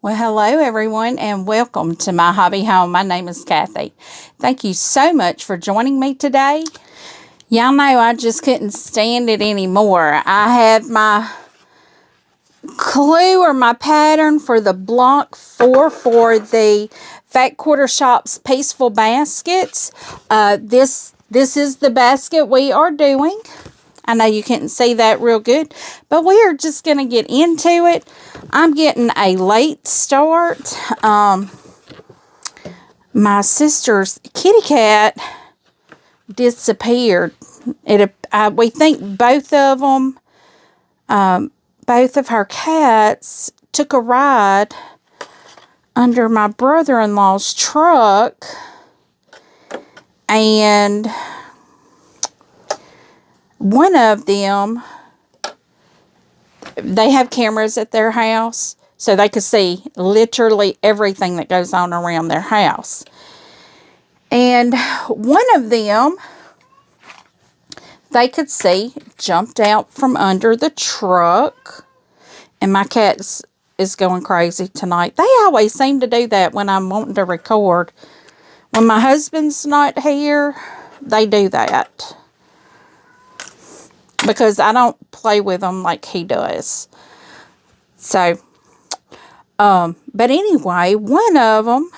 Well, hello everyone and welcome to My Hobby Home. My name is Cathy. Thank you so much for joining me today. Y'all know I just couldn't stand it anymore. I had my clue or my pattern for the block 4 for the Fat Quarter Shop's Pieceful baskets. This is the basket we are doing. I know you couldn't see that real good, but we are just going to get into it. I'm getting a late start. My sister's kitty cat disappeared. We think both of them, both of her cats took a ride under my brother-in-law's truck, and one of them, they have cameras at their house, so they could see literally everything that goes on around their house. And one of them, they could see, jumped out from under the truck. And my cat is going crazy tonight. They always seem to do that when I'm wanting to record. When my husband's not here, they do that, because I don't play with them like he does. So, but anyway, one of them,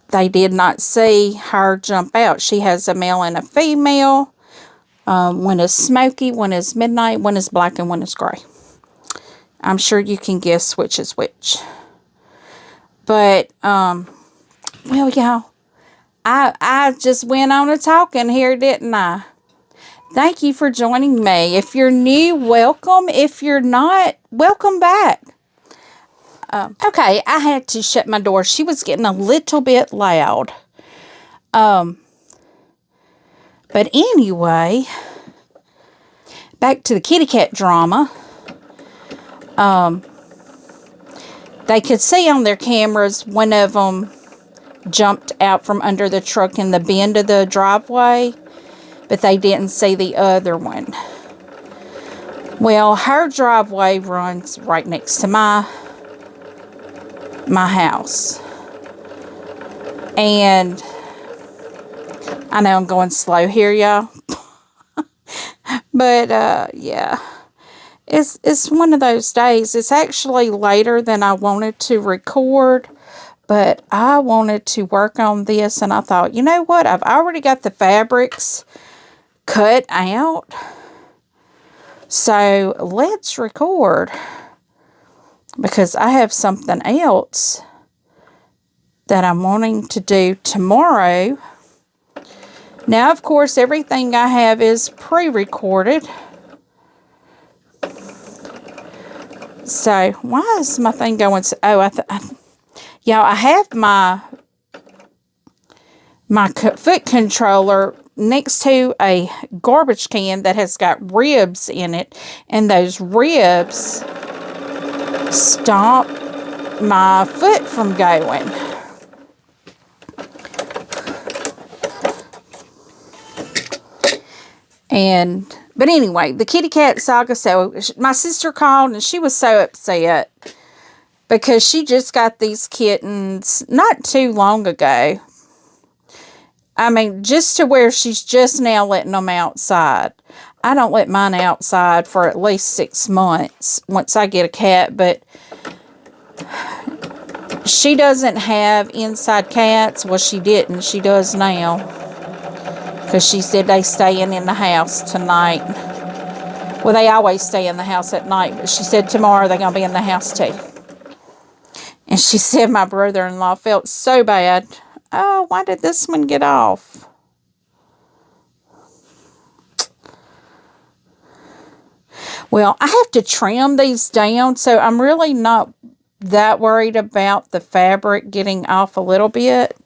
they did not see her jump out. She has a male and a female. One is smoky, one is midnight, one is black, and one is gray. I'm sure you can guess which is which. But, well, y'all, I just went on a talking here, didn't I? Thank you for joining me. If you're new, welcome. If you're not, welcome back. Okay, I had to shut my door. She was getting a little bit loud. But anyway, back to the kitty cat drama. They could see on their cameras one of them jumped out from under the truck in the bend of the driveway, but they didn't see the other one. Well, her driveway runs right next to my house. And I know I'm going slow here, y'all. But, yeah. It's one of those days. It's actually later than I wanted to record. But I wanted to work on this, and I thought, you know what? I've already got the fabrics cut out. So let's record, because I have something else that I'm wanting to do tomorrow. Now, of course, everything I have is pre-recorded. So why is my thing going so... Oh, y'all, I have my foot controller next to a garbage can that has got ribs in it, and those ribs stop my foot from going. But anyway, the kitty cat saga. So my sister called, and she was so upset because she just got these kittens not too long ago. I mean, just to where she's just now letting them outside. I don't let mine outside for at least 6 months once I get a cat, but she doesn't have inside cats. Well, she didn't. She does now, because she said they staying in the house tonight. Well, they always stay in the house at night, but she said tomorrow they're going to be in the house too. And she said my brother-in-law felt so bad. Oh, why did this one get off? Well, I have to trim these down, so I'm really not that worried about the fabric getting off a little bit.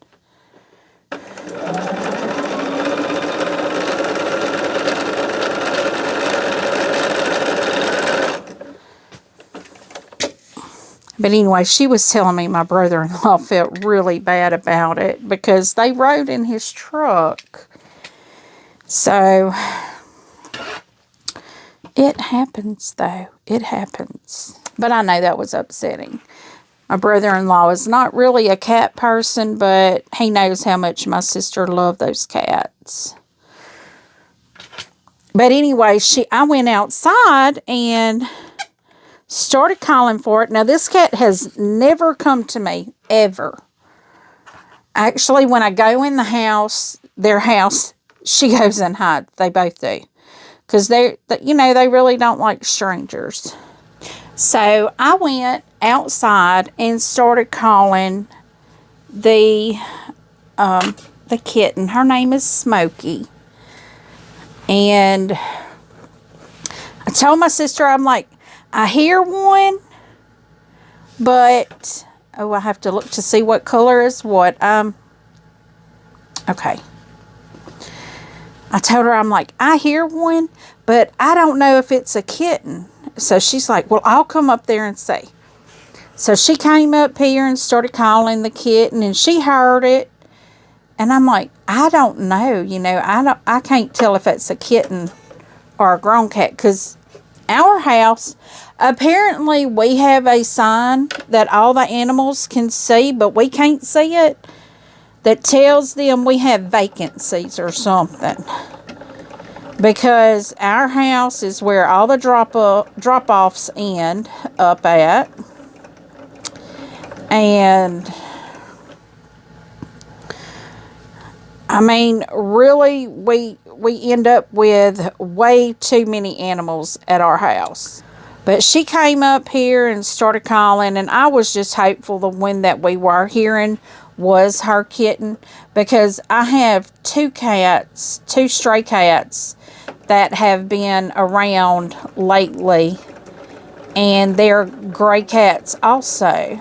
But anyway, she was telling me my brother-in-law felt really bad about it because they rode in his truck. So, it happens, though. It happens. But I know that was upsetting. My brother-in-law is not really a cat person, but he knows how much my sister loved those cats. But anyway, I went outside and started calling for it. Now, this cat has never come to me, ever. Actually, when I go in their house, she goes and hides. They both do. Because they really don't like strangers. So I went outside and started calling the kitten. Her name is Smokey. And I told my sister, I'm like, I hear one, but, oh, I have to look to see what color is what. Okay. I told her, I'm like, I hear one, but I don't know if it's a kitten. So she's like, well, I'll come up there and see. So she came up here and started calling the kitten, and she heard it. And I'm like, I don't know, I can't tell if it's a kitten or a grown cat, because our house, apparently we have a sign that all the animals can see, but we can't see it, that tells them we have vacancies or something. Because our house is where all the drop-offs end up at. And I mean, really, we end up with way too many animals at our house. But she came up here and started calling, and I was just hopeful the one that we were hearing was her kitten, because I have two stray cats that have been around lately, and they're gray cats also.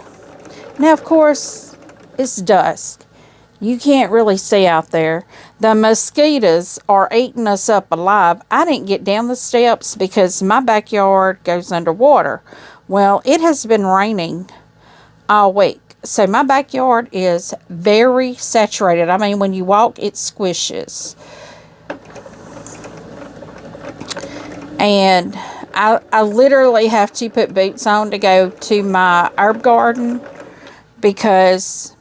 Now, of course, it's dusk. You can't really see out there. The mosquitoes are eating us up alive. I didn't get down the steps because my backyard goes underwater. Well, it has been raining all week. So my backyard is very saturated. I mean, when you walk, it squishes. And I literally have to put boots on to go to my herb garden because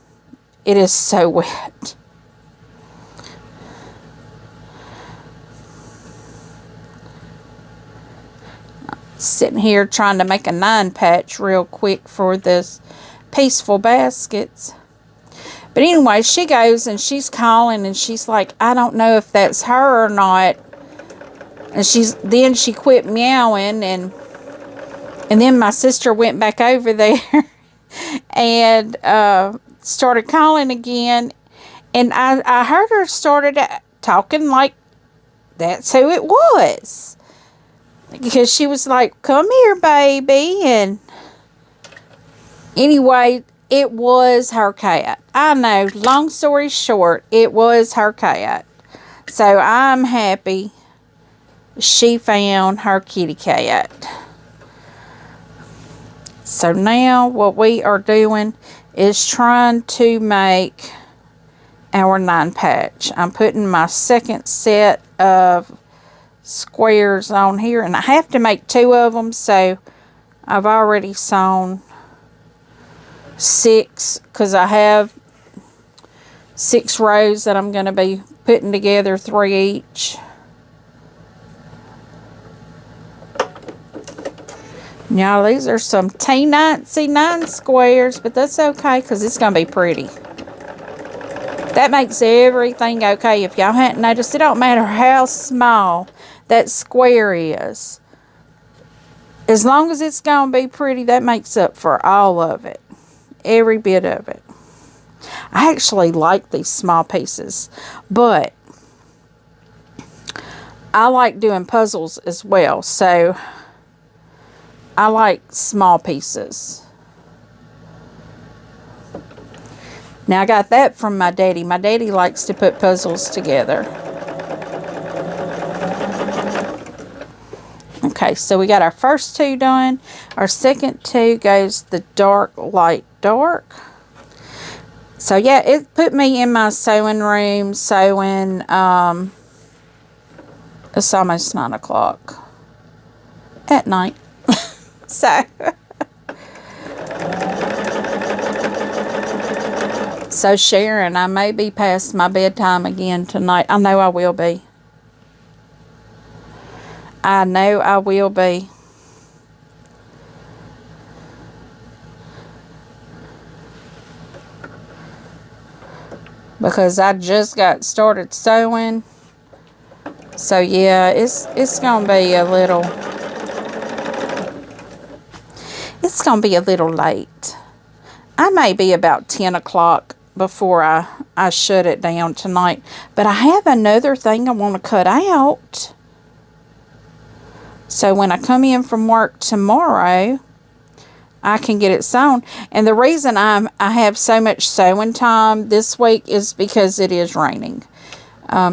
it is so wet. Sitting here trying to make a 9-patch real quick for this Pieceful baskets. But anyway, she goes and she's calling and she's like, I don't know if that's her or not. And then she quit meowing, and then my sister went back over there and started calling again. And I heard her started talking like that's who it was. Because she was like, come here, baby. And anyway, it was her cat. I know, long story short, it was her cat. So I'm happy she found her kitty cat. So now what we are doing is trying to make our 9-patch. I'm putting my second set of squares on here, and I have to make 2 of them, so I've already sewn 6 because I have 6 rows that I'm going to be putting together, 3 each. Now, these are some teensy 9 squares, but that's okay because it's going to be pretty. That makes everything okay. If y'all hadn't noticed, it don't matter how small that square is. As long as it's going to be pretty, that makes up for all of it. Every bit of it. I actually like these small pieces, but I like doing puzzles as well, so I like small pieces. Now, I got that from my daddy. My daddy likes to put puzzles together. Okay, so we got our first 2 done. Our second 2 goes the dark, light, dark. So, yeah, it put me in my sewing room sewing. It's almost 9 o'clock at night. So, So, Sharon, I may be past my bedtime again tonight. I know I will be. I know I will be. Because I just got started sewing. So, yeah, it's going to be a little... It's going to be a little late. I may be about 10 o'clock before I shut it down tonight. But I have another thing I want to cut out. So when I come in from work tomorrow, I can get it sewn. And the reason I have so much sewing time this week is because it is raining.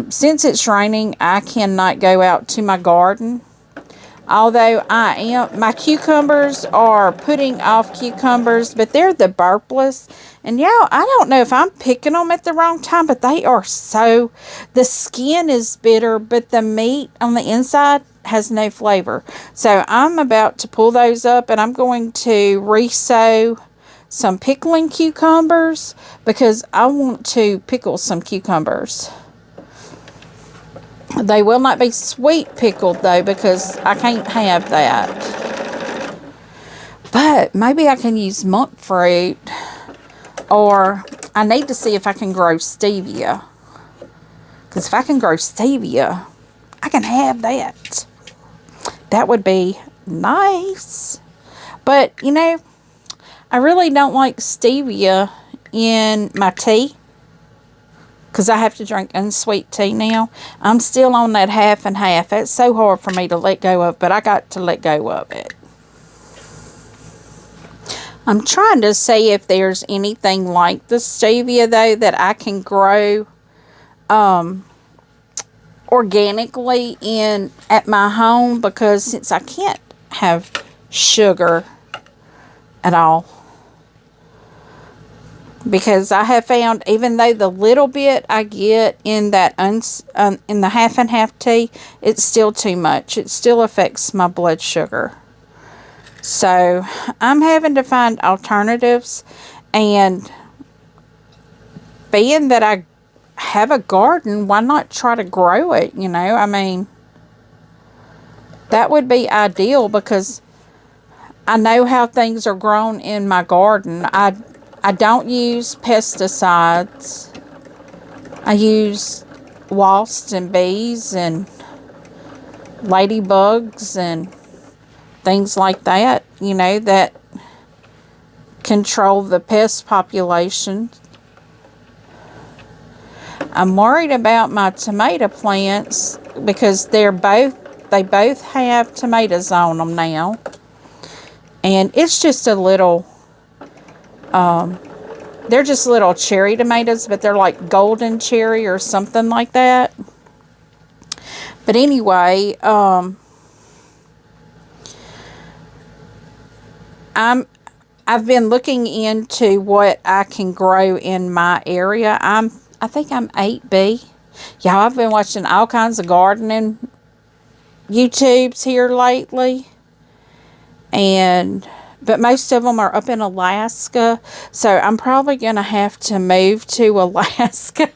Since it's raining, I cannot go out to my garden. Although my cucumbers are putting off cucumbers, but they're the burpless. And yeah, I don't know if I'm picking them at the wrong time, but they are so, the skin is bitter, but the meat on the inside has no flavor. So I'm about to pull those up, and I'm going to re-sew some pickling cucumbers because I want to pickle some cucumbers. They will not be sweet pickled, though, because I can't have that. But maybe I can use monk fruit, or I need to see if I can grow stevia. Because if I can grow stevia, I can have that. That would be nice. But, you know, I really don't like stevia in my tea. Because I have to drink unsweet tea now. I'm still on that half and half. It's so hard for me to let go of, but I got to let go of it. I'm trying to see if there's anything like the stevia, though, that I can grow organically at my home. Because since I can't have sugar at all. Because I have found, even though the little bit I get in that in the half and half tea, it's still too much. It still affects my blood sugar. So I'm having to find alternatives. And being that I have a garden, why not try to grow it? You know, I mean, that would be ideal because I know how things are grown in my garden. I don't use pesticides. I use wasps and bees and ladybugs and things like that, you know, that control the pest population. I'm worried about my tomato plants because they both have tomatoes on them now. And it's just a little... they're just little cherry tomatoes, but they're like golden cherry or something like that. But anyway, I've been looking into what I can grow in my area. I think I'm 8B. Yeah, I've been watching all kinds of gardening YouTubes here lately. But most of them are up in Alaska. So I'm probably going to have to move to Alaska.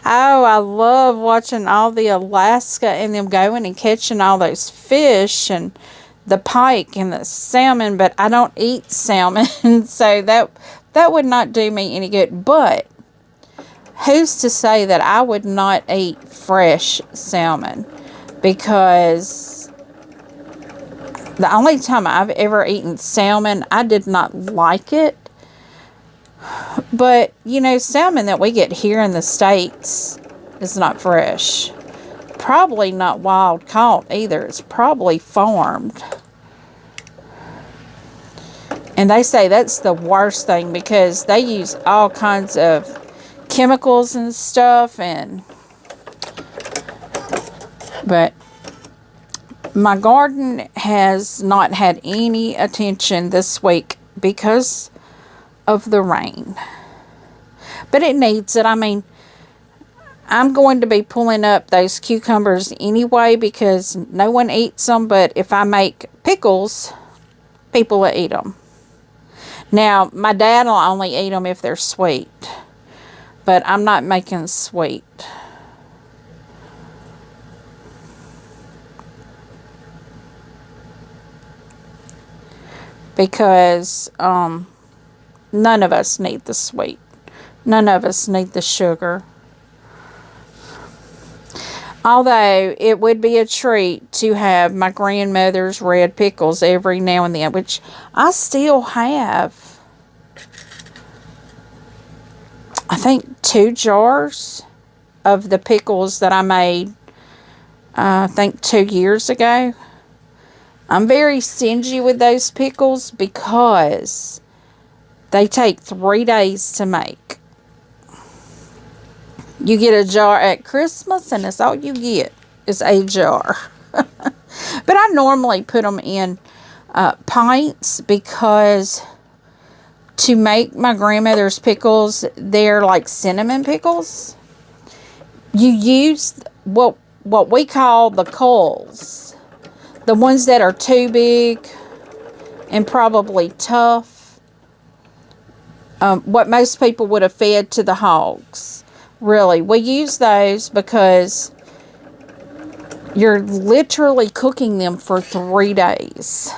Oh, I love watching all the Alaska and them going and catching all those fish and the pike and the salmon. But I don't eat salmon. So that would not do me any good. But who's to say that I would not eat fresh salmon? Because... the only time I've ever eaten salmon, I did not like it. But, you know, salmon that we get here in the States is not fresh. Probably not wild caught either. It's probably farmed. And they say that's the worst thing because they use all kinds of chemicals and stuff. But... my garden has not had any attention this week because of the rain. But it needs it. I mean, I'm going to be pulling up those cucumbers anyway because no one eats them. But if I make pickles, people will eat them. Now, my dad will only eat them if they're sweet. But I'm not making sweet. Because none of us need the sweet. None of us need the sugar. Although it would be a treat to have my grandmother's red pickles every now and then, which I still have. I think 2 jars of the pickles that I made, I think 2 years ago. I'm very stingy with those pickles because they take 3 days to make. You get a jar at Christmas and that's all you get is a jar. But I normally put them in pints because to make my grandmother's pickles, they're like cinnamon pickles. You use what we call the culls. The ones that are too big and probably tough. What most people would have fed to the hogs. Really, we use those because you're literally cooking them for 3 days.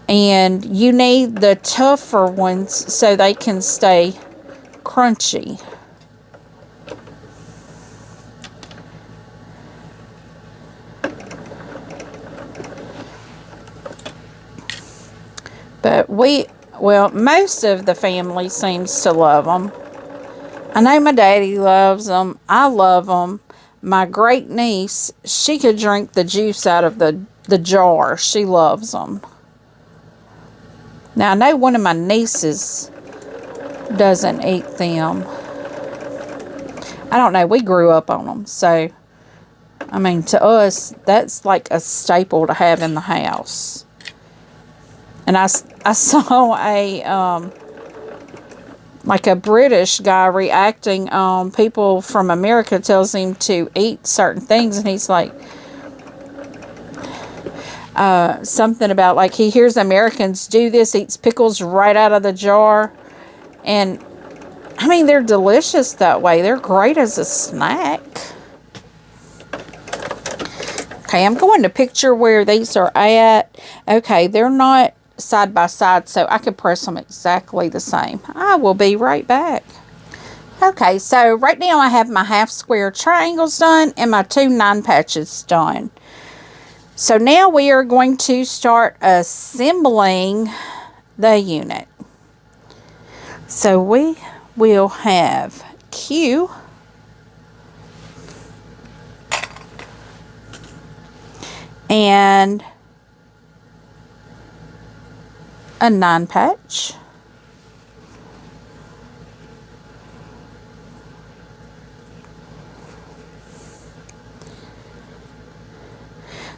And you need the tougher ones so they can stay crunchy. But most of the family seems to love them. I know my daddy loves them. I love them. My great niece, she could drink the juice out of the jar. She loves them. Now, I know one of my nieces doesn't eat them. I don't know. We grew up on them. So, I mean, to us, that's like a staple to have in the house. And I saw like a British guy reacting on people from America tells him to eat certain things. And he's like, something about like he hears Americans do this, eats pickles right out of the jar. And I mean, they're delicious that way. They're great as a snack. Okay, I'm going to picture where these are at. Okay, they're not side by side, so I could press them exactly the same. I will be right back. Okay, so right now I have my half square triangles done and my 2 9 patches done. So now we are going to start assembling the unit. So we will have Q and a 9 patch.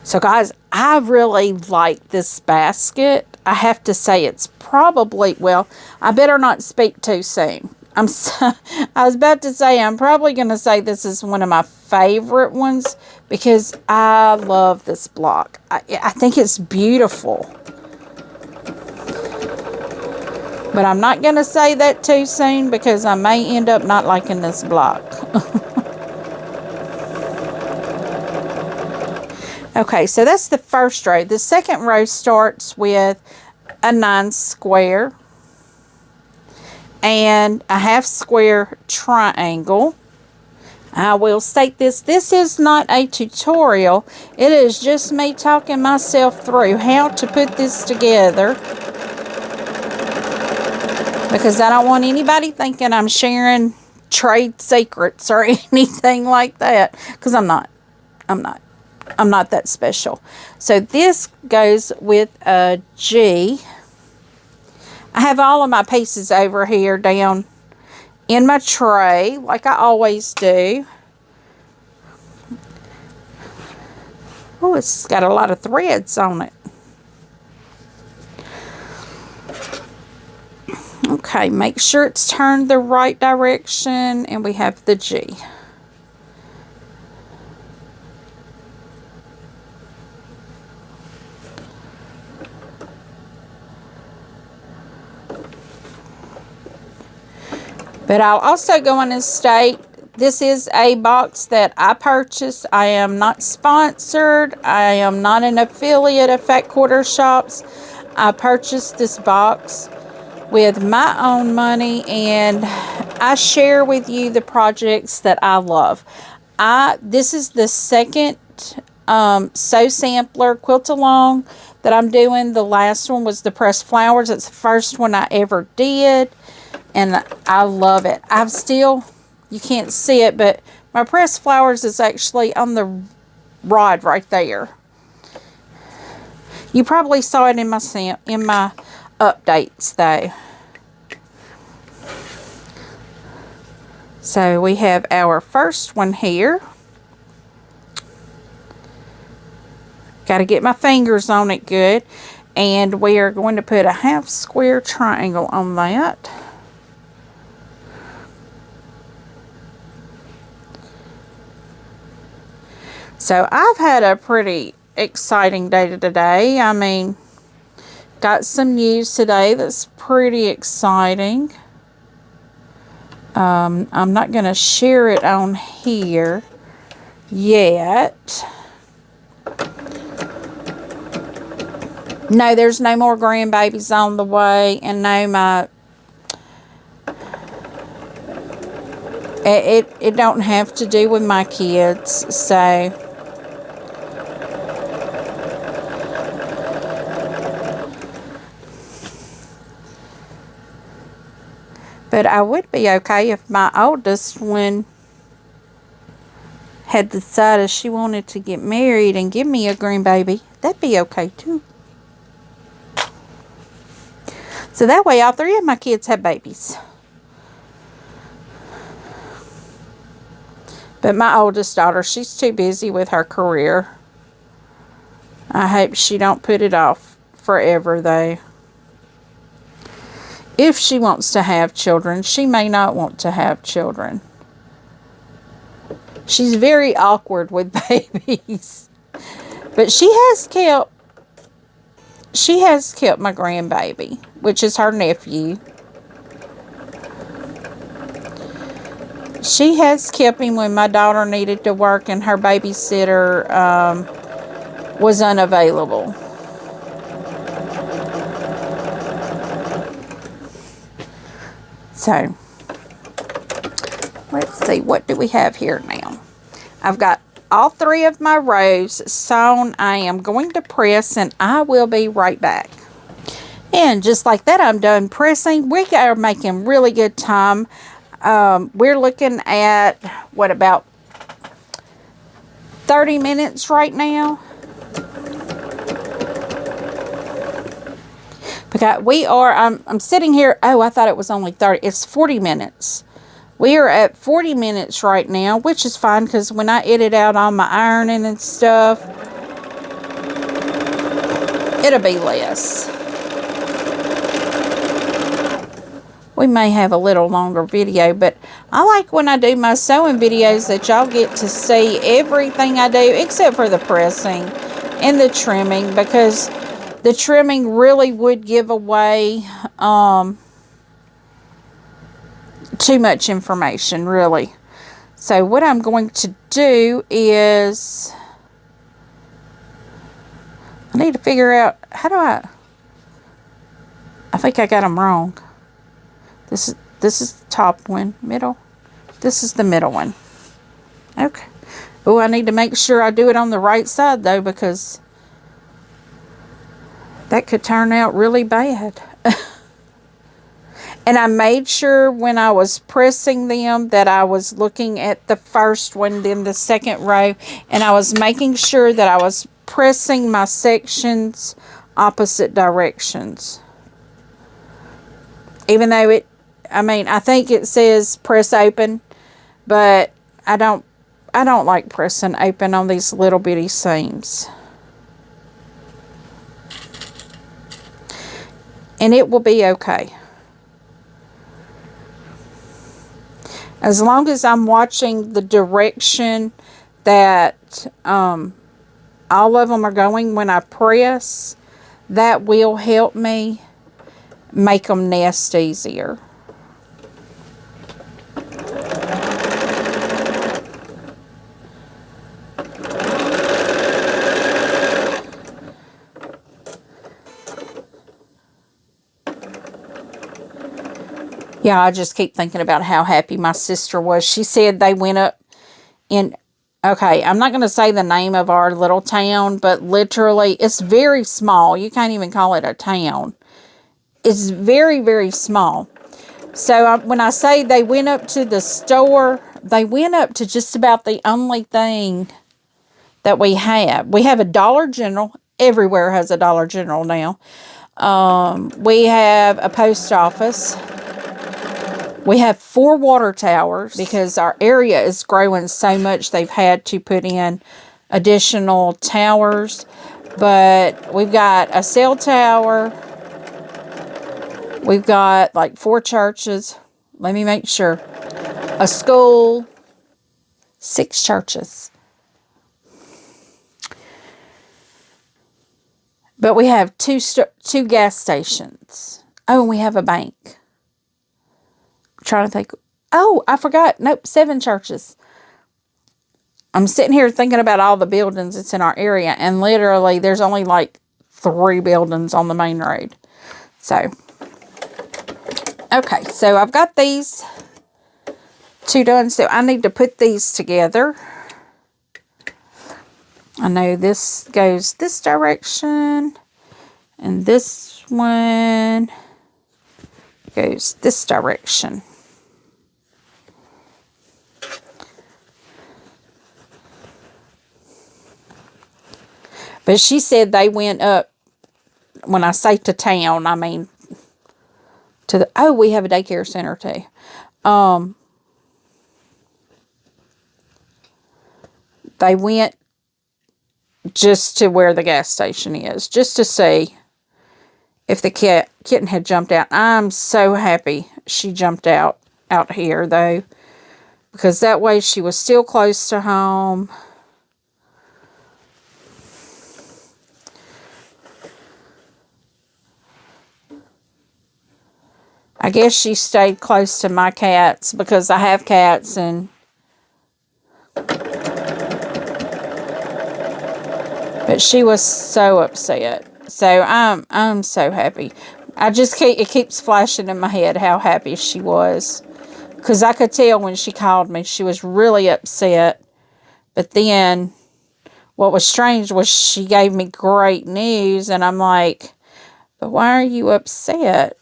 So guys, I really like this basket. I have to say it's probably, well, I better not speak too soon. I was about to say, I'm probably going to say this is one of my favorite ones because I love this block. I think it's beautiful. But I'm not going to say that too soon because I may end up not liking this block. Okay, so that's the first row. The second row starts with a 9 square and a half square triangle. I will state this. This is not a tutorial. It is just me talking myself through how to put this together. Because I don't want anybody thinking I'm sharing trade secrets or anything like that. Because I'm not. I'm not that special. So this goes with a G. I have all of my pieces over here down in my tray like I always do. Oh, it's got a lot of threads on it. Okay, make sure it's turned the right direction and we have the G. But I'll also go on and state, this is a box that I purchased. I am not sponsored. I am not an affiliate of Fat Quarter Shops. I purchased this box with my own money, and I share with you the projects that I love. This is the second sew sampler quilt along that I'm doing. The last one was the pressed flowers. It's the first one I ever did, and I love it. I've still, you can't see it, but my pressed flowers is actually on the rod right there. You probably saw it in my updates though. So we have our first one here. Got to get my fingers on it good. And we are going to put a half square triangle on that. So I've had a pretty exciting day today. I mean, got some news today that's pretty exciting. I'm not going to share it on here yet. No, there's no more grandbabies on the way, and no, it don't have to do with my kids, so. But I would be okay if my oldest one had decided she wanted to get married and give me a grandbaby. That'd be okay too. So that way all three of my kids have babies. But my oldest daughter, she's too busy with her career. I hope she don't put it off forever though. If she wants to have children, she may not want to have children. She's very awkward with babies. But she has kept my grandbaby, which is her nephew. She has kept him when my daughter needed to work and her babysitter was unavailable. So, let's see, what do we have here now? I've got all three of my rows sewn. I am going to press, and I will be right back. And just like that, I'm done pressing. We are making really good time. We're looking at, what, about 30 minutes right now? Because I'm sitting here, oh, I thought it was only 30. It's 40 minutes. We are at 40 minutes right now, which is fine because when I edit out all my ironing and stuff, it'll be less. We may have a little longer video, but I like when I do my sewing videos that y'all get to see everything I do except for the pressing and the trimming, because the trimming really would give away too much information, really. So what I'm going to do is, I need to figure out, how do I think I got them wrong. This is the top one, middle. This is the middle one. Okay. Oh, I need to make sure I do it on the right side though, because that could turn out really bad. And I made sure when I was pressing them that I was looking at the first one, then the second row, and I was making sure that I was pressing my sections opposite directions. Even though I think it says press open, but I don't like pressing open on these little bitty seams. And it will be okay. As long as I'm watching the direction that all of them are going when I press, that will help me make them nest easier. Yeah, I just keep thinking about how happy my sister was. She said they went up in, okay, I'm not going to say the name of our little town, but literally, it's very small. You can't even call it a town. It's very, very small. So when I say they went up to the store, they went up to just about the only thing that we have. We have a Dollar General. Everywhere has a Dollar General now. We have a post office. We have 4 water towers because our area is growing so much. They've had to put in additional towers. But we've got a cell tower. We've got like 4 churches. Let me make sure. A school. 6 churches. But we have 2 gas stations. Oh, and we have a bank. Trying to think. Oh, I forgot. Nope, 7 churches. I'm sitting here thinking about all the buildings that's in our area, and literally there's only like 3 buildings on the main road. So, okay, so I've got these 2 done. So I need to put these together. I know this goes this direction, and this one goes this direction. But she said they went up, when I say to town, I mean to the, oh, we have a daycare center too. They went just to where the gas station is, just to see if the kitten had jumped out. I'm so happy she jumped out here though, because that way she was still close to home. I guess she stayed close to my cats because I have cats, and but she was so upset. So I'm so happy. It keeps flashing in my head how happy she was, because I could tell when she called me she was really upset. But then what was strange was she gave me great news, and I'm like, but why are you upset?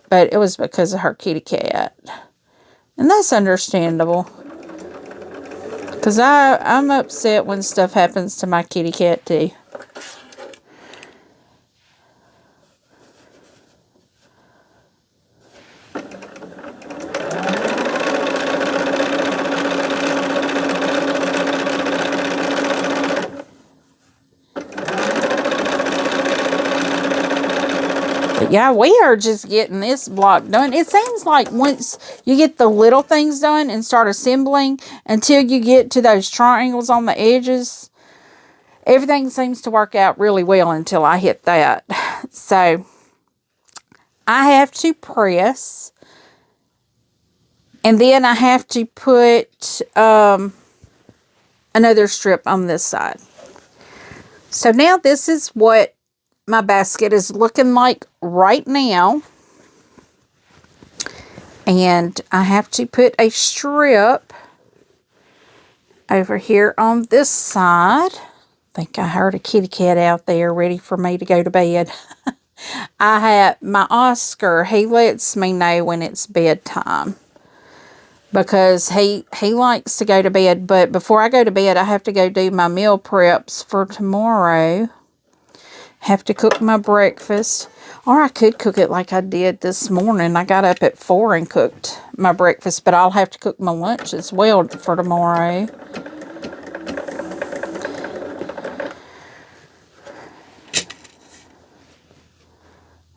But it was because of her kitty cat. And that's understandable. Because I'm upset when stuff happens to my kitty cat too. But yeah, we are just getting this block done. It seems like once you get the little things done and start assembling, until you get to those triangles on the edges, everything seems to work out really well until I hit that. So I have to press, and then I have to put another strip on this side. So now this is what my basket is looking like right now. And I have to put a strip over here on this side. I think I heard a kitty cat out there ready for me to go to bed. I have my Oscar, he lets me know when it's bedtime, because he likes to go to bed. But before I go to bed, I have to go do my meal preps for tomorrow. Have to cook my breakfast, or I could cook it like I did this morning. I got up at 4 and cooked my breakfast, but I'll have to cook my lunch as well for tomorrow.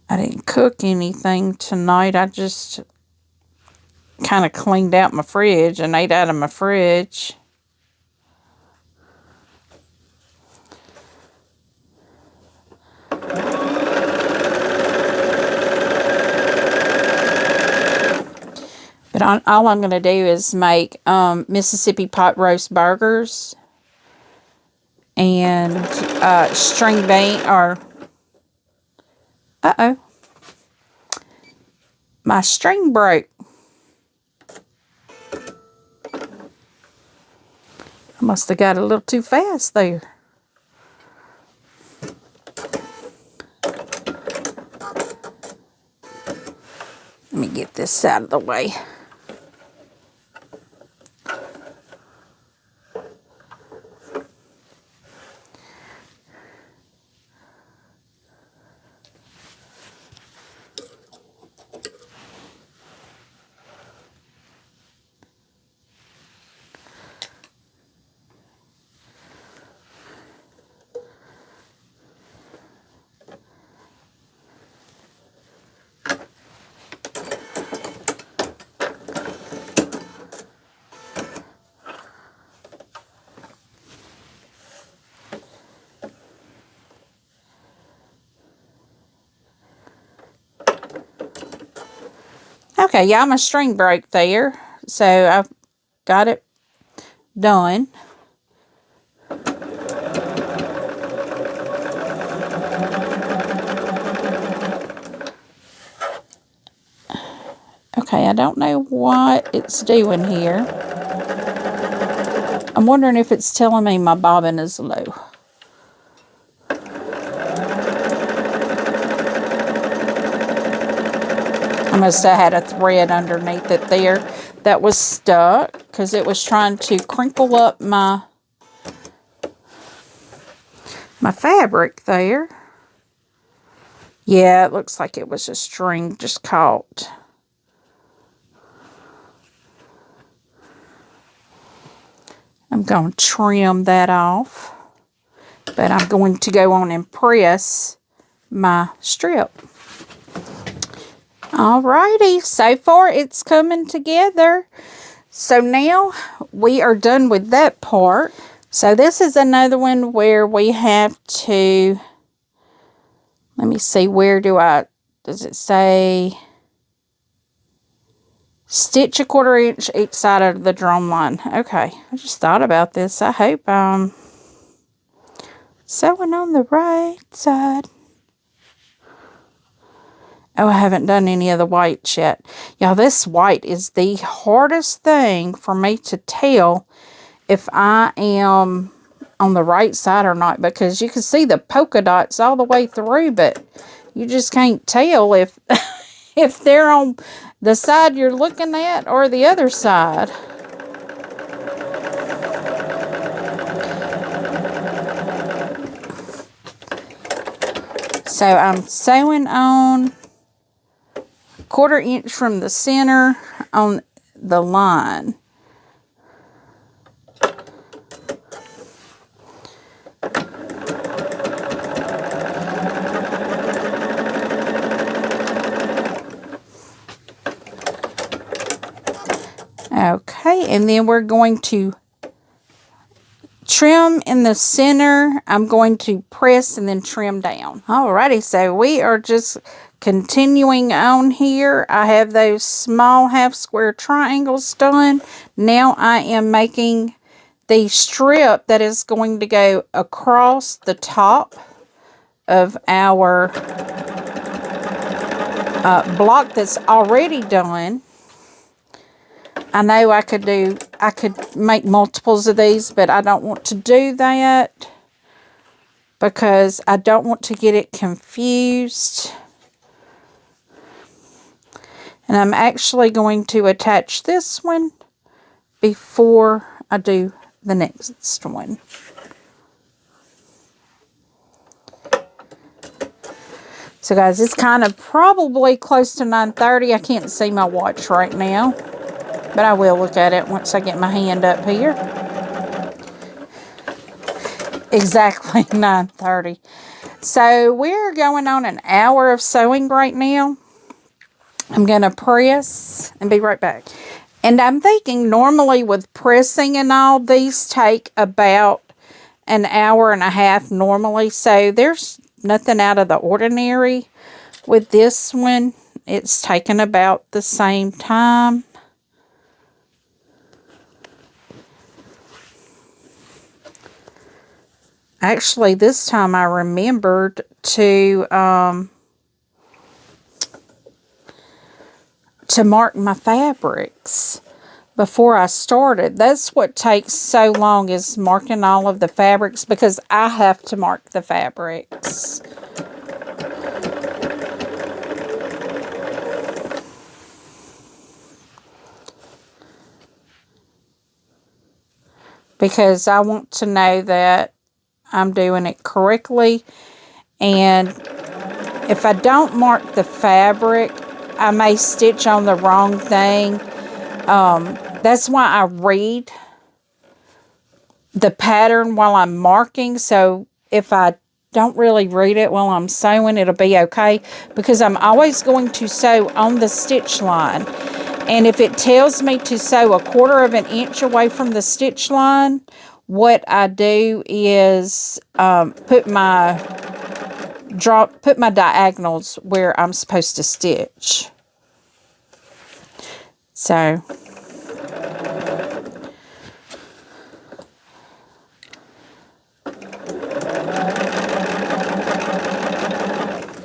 I didn't cook anything tonight. I just kind of cleaned out my fridge and ate out of my fridge. But all I'm going to do is make Mississippi pot roast burgers and string bean, or my string broke. Must have got a little too fast there. Let me get this out of the way. Okay, yeah, my string broke there, so I've got it done. Okay, I don't know what it's doing here. I'm wondering if it's telling me my bobbin is low. I must have had a thread underneath it there that was stuck because it was trying to crinkle up my fabric there. Yeah, it looks like it was a string just caught. I'm going to trim that off, but I'm going to go on and press my strip. Alrighty, so far it's coming together. So now we are done with that part. So this is another one where we have to, let me see, where does it say stitch a 1/4 inch each side of the drum line? Okay, I just thought about this. I hope I'm sewing on the right side. Oh, I haven't done any of the white yet. Y'all, this white is the hardest thing for me to tell if I am on the right side or not, because you can see the polka dots all the way through, but you just can't tell if if they're on the side you're looking at or the other side. So I'm sewing on 1/4 inch from the center on the line. Okay, and then we're going to trim in the center. I'm going to press and then trim down. Alrighty, so we are just continuing on here. I have those small half square triangles done. Now I am making the strip that is going to go across the top of our block that's already done. I know I could make multiples of these, but I don't want to do that because I don't want to get it confused. And I'm actually going to attach this one before I do the next one. So guys, it's kind of probably close to 9:30. I can't see my watch right now, but I will look at it once I get my hand up here. Exactly 9:30. So we're going on an hour of sewing right now. I'm going to press and be right back. And I'm thinking normally with pressing and all, these take about an hour and a half normally. So there's nothing out of the ordinary with this one. It's taken about the same time. Actually, this time I remembered to mark my fabrics, before I started. That's what takes so long, is marking all of the fabrics, because I have to mark the fabrics. Because I want to know that I'm doing it correctly. And if I don't mark the fabric, I may stitch on the wrong thing. That's why I read the pattern while I'm marking. So if I don't really read it while I'm sewing, it'll be okay. Because I'm always going to sew on the stitch line. And if it tells me to sew 1/4 of an inch away from the stitch line, what I do is put my diagonals where I'm supposed to stitch. So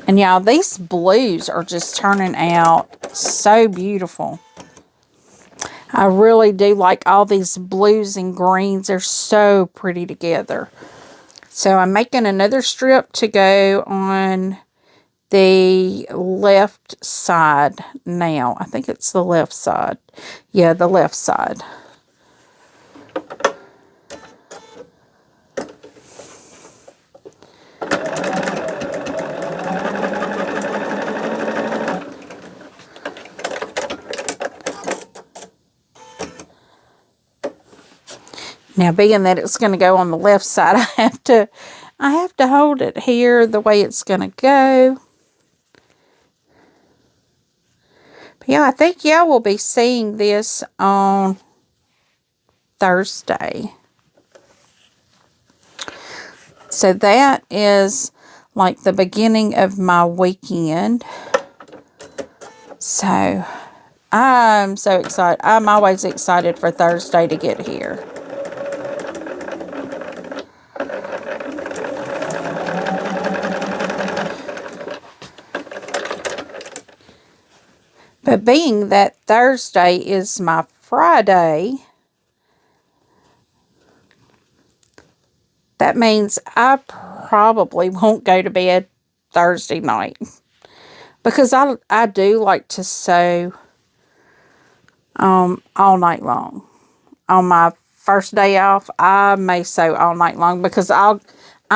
and y'all, these blues are just turning out so beautiful. I really do like all these blues and greens. They're so pretty together. So I'm making another strip to go on the left side now. I think it's the left side. Yeah, the left side. Now, being that it's going to go on the left side, I have to hold it here the way it's going to go. But yeah, I think y'all will be seeing this on Thursday. So that is like the beginning of my weekend. So I'm so excited. I'm always excited for Thursday to get here. But being that Thursday is my Friday, that means I probably won't go to bed Thursday night. Because I do like to sew all night long. On my first day off, I may sew all night long because I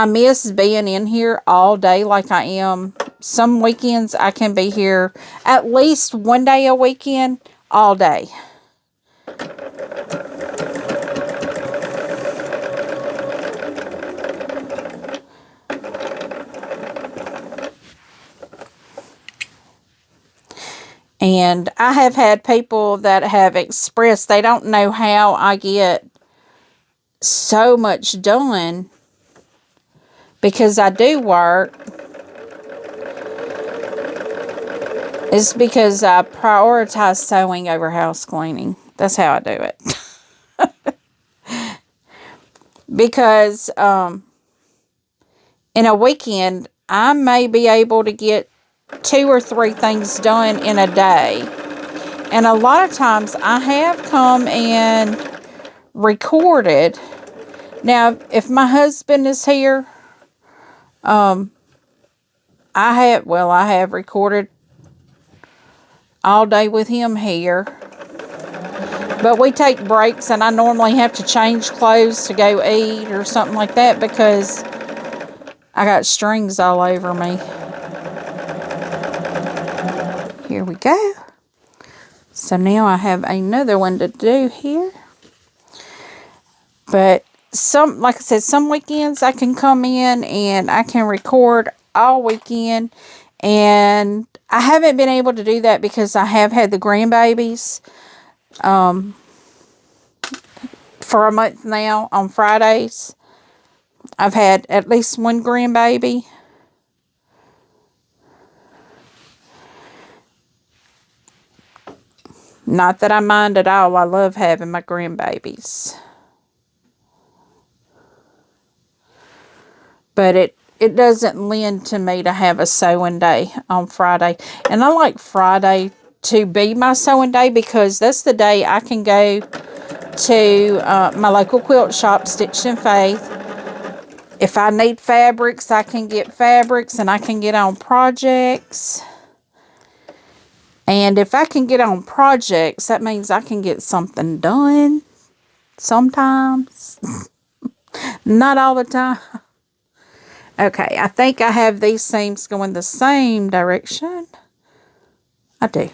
miss being in here all day like I am. Some weekends I can be here at least one day a weekend, all day. And I have had people that have expressed they don't know how I get so much done because I do work. It's because I prioritize sewing over house cleaning. That's how I do it. Because in a weekend, I may be able to get 2 or 3 things done in a day. And a lot of times I have come and recorded. Now, if my husband is here, I have recorded all day with him here. But we take breaks, and I normally have to change clothes to go eat or something like that because I got strings all over me. Here we go. So now I have another one to do here. But like I said, some weekends I can come in and I can record all weekend. And I haven't been able to do that because I have had the grandbabies for a month now on Fridays. I've had at least one grandbaby. Not that I mind at all. I love having my grandbabies. But it doesn't lend to me to have a sewing day on Friday. And I like Friday to be my sewing day, because that's the day I can go to my local quilt shop, Stitch and Faith. If I need fabrics, I can get fabrics and I can get on projects. And if I can get on projects, that means I can get something done sometimes. Not all the time. Okay, I think I have these seams going the same direction. I do.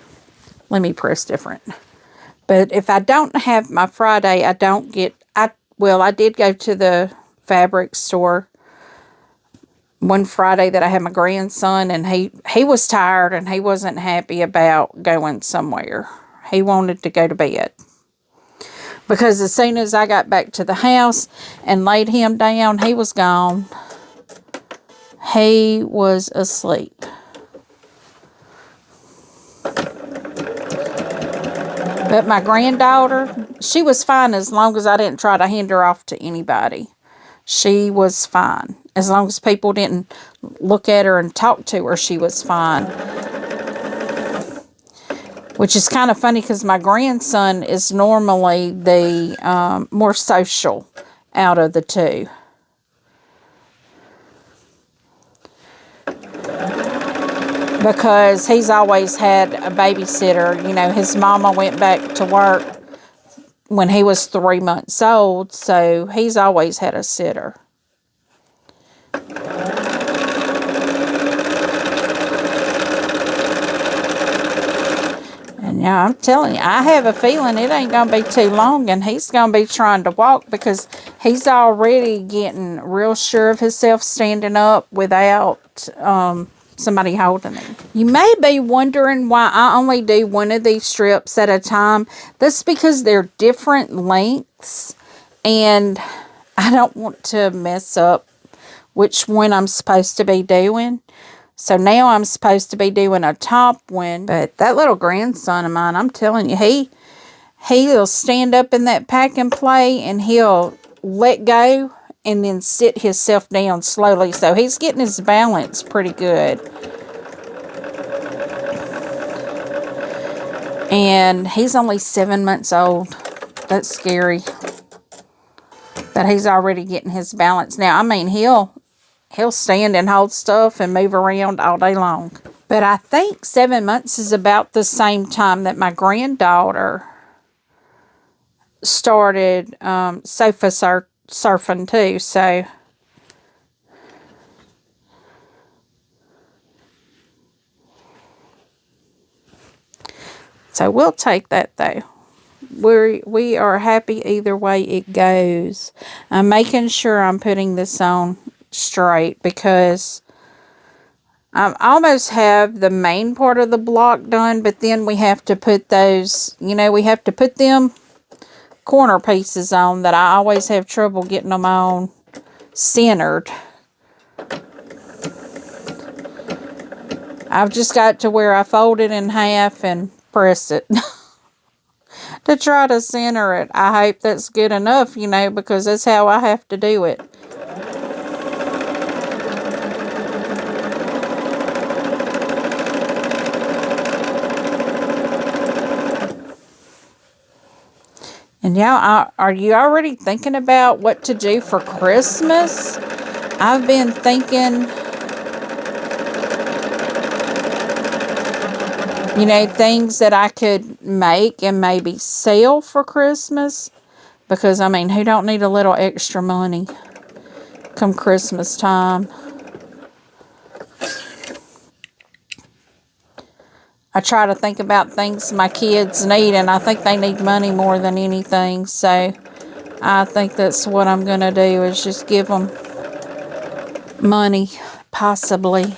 Let me press different. But if I don't have my Friday, I don't get... Well, I did go to the fabric store one Friday that I had my grandson, and he was tired and he wasn't happy about going somewhere. He wanted to go to bed. Because as soon as I got back to the house and laid him down, he was gone. He was asleep. But my granddaughter, she was fine as long as I didn't try to hand her off to anybody. She was fine. As long as people didn't look at her and talk to her, she was fine. Which is kind of funny because my grandson is normally the more social out of the two. Because he's always had a babysitter. You know, his mama went back to work when he was 3 months old, so he's always had a sitter. And yeah, I'm telling you, I have a feeling it ain't going to be too long and he's going to be trying to walk, because he's already getting real sure of himself standing up without somebody holding him. You may be wondering why I only do one of these strips at a time. That's because they're different lengths and I don't want to mess up which one I'm supposed to be doing. So now I'm supposed to be doing a top one. But that little grandson of mine, I'm telling you, he'll stand up in that pack and play, and he'll let go and then sit himself down slowly. So he's getting his balance pretty good. And he's only 7 months old. That's scary. But he's already getting his balance. Now, I mean, he'll stand and hold stuff and move around all day long. But I think 7 months is about the same time that my granddaughter started sofa surfing too. So we'll take that though. We are happy either way it goes. I'm making sure I'm putting this on straight because I almost have the main part of the block done, but then we have to put those, you know, we have to put them corner pieces on that I always have trouble getting them on centered. I've just got to where I fold it in half and press it to try to center it. I hope that's good enough, you know, because that's how I have to do it. And y'all, are you already thinking about what to do for Christmas? I've been thinking, you know, things that I could make and maybe sell for Christmas. Because, I mean, who don't need a little extra money come Christmas time? I try to think about things my kids need, and I think they need money more than anything. So, I think that's what I'm going to do, is just give them money, possibly.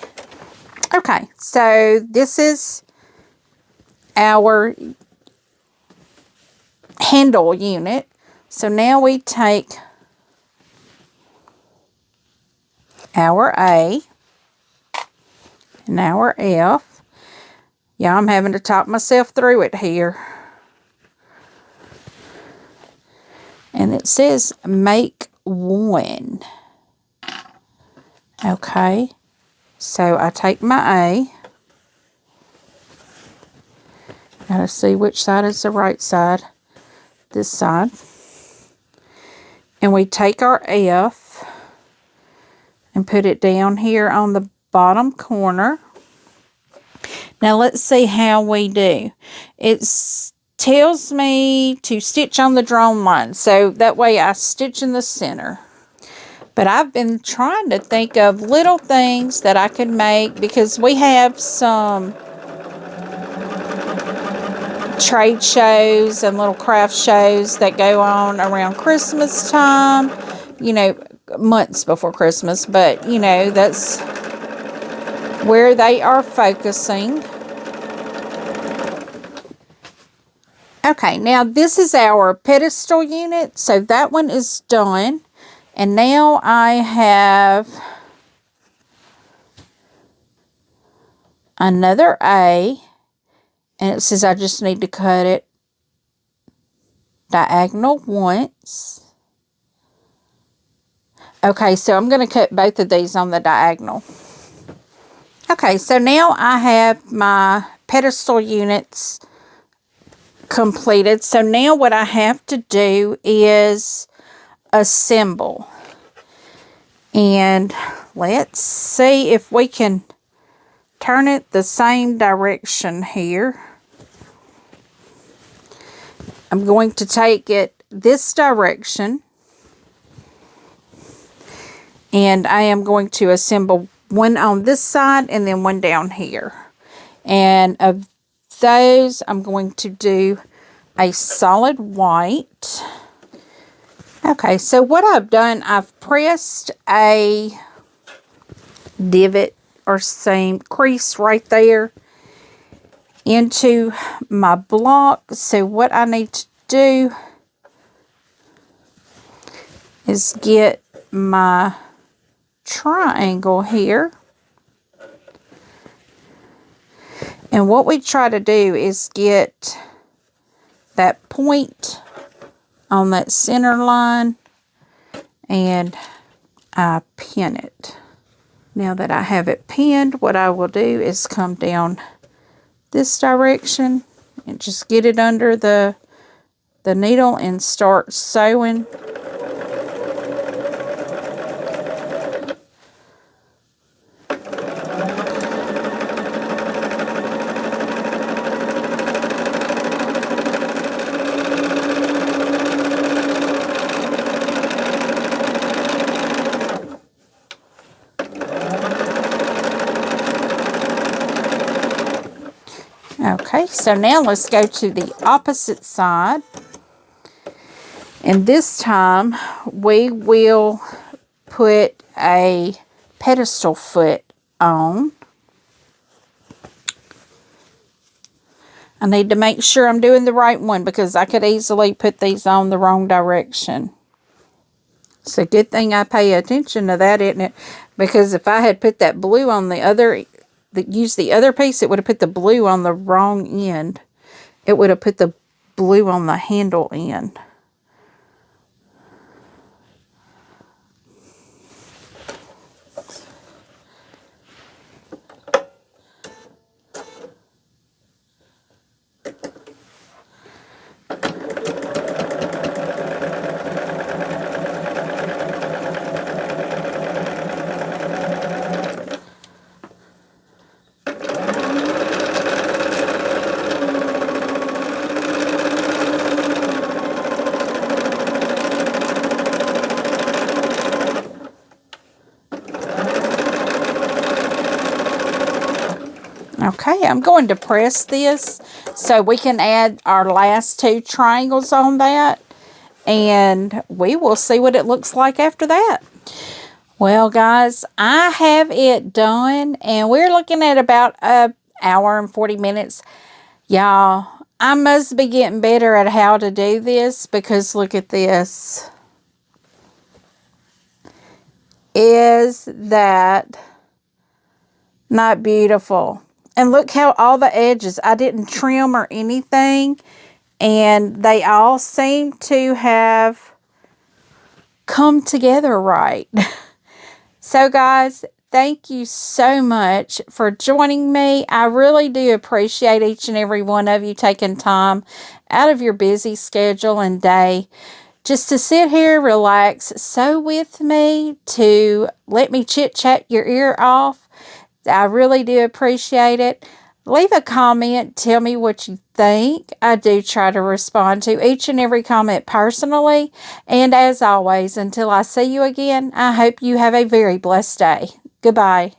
Okay, so this is our handle unit. So now we take our A and our F. Yeah, I'm having to talk myself through it here. And it says make one. Okay, so I take my A Gotta see which side is the right side. This side. And we take our F and put it down here on the bottom corner. Now let's see how we do. It tells me to stitch on the drawn line, so that way I stitch in the center. But I've been trying to think of little things that I could make, because we have some trade shows and little craft shows that go on around Christmas time, you know, months before Christmas, but you know, that's where they are focusing. Okay, now this is our pedestal unit, so that one is done. And now I have another A, and it says I just need to cut it diagonal once. Okay, so I'm going to cut both of these on the diagonal. Okay, so now I have my pedestal units completed. So now what I have to do is assemble. And let's see if we can turn it the same direction here. I'm going to take it this direction, and I am going to assemble one on this side and then one down here. And of those, I'm going to do a solid white. Okay, so what I've done, I've pressed a divot or seam crease right there into my block. So what I need to do is get my triangle here. And what we try to do is get that point on that center line, and I pin it. Now that I have it pinned, what I will do is come down this direction and just get it under the needle and start sewing. Okay, so now let's go to the opposite side. And this time we will put a pedestal foot on. I need to make sure I'm doing the right one, because I could easily put these on the wrong direction. It's a good thing I pay attention to that, isn't it? Because if I had put that blue on the other, use the other piece, it would have put the blue on the wrong end. It would have put the blue on the handle end. Okay, I'm going to press this so we can add our last two triangles on that, and we will see what it looks like after that. Well, guys, I have it done, and we're looking at about an hour and 40 minutes. Y'all, I must be getting better at how to do this, because look at this. Is that not beautiful? And look how all the edges, I didn't trim or anything, and they all seem to have come together right. So guys, thank you so much for joining me. I really do appreciate each and every one of you taking time out of your busy schedule and day just to sit here, relax, sew with me, to let me chit-chat your ear off. I really do appreciate it. Leave a comment. Tell me what you think. I do try to respond to each and every comment personally. And as always, until I see you again, I hope you have a very blessed day. Goodbye.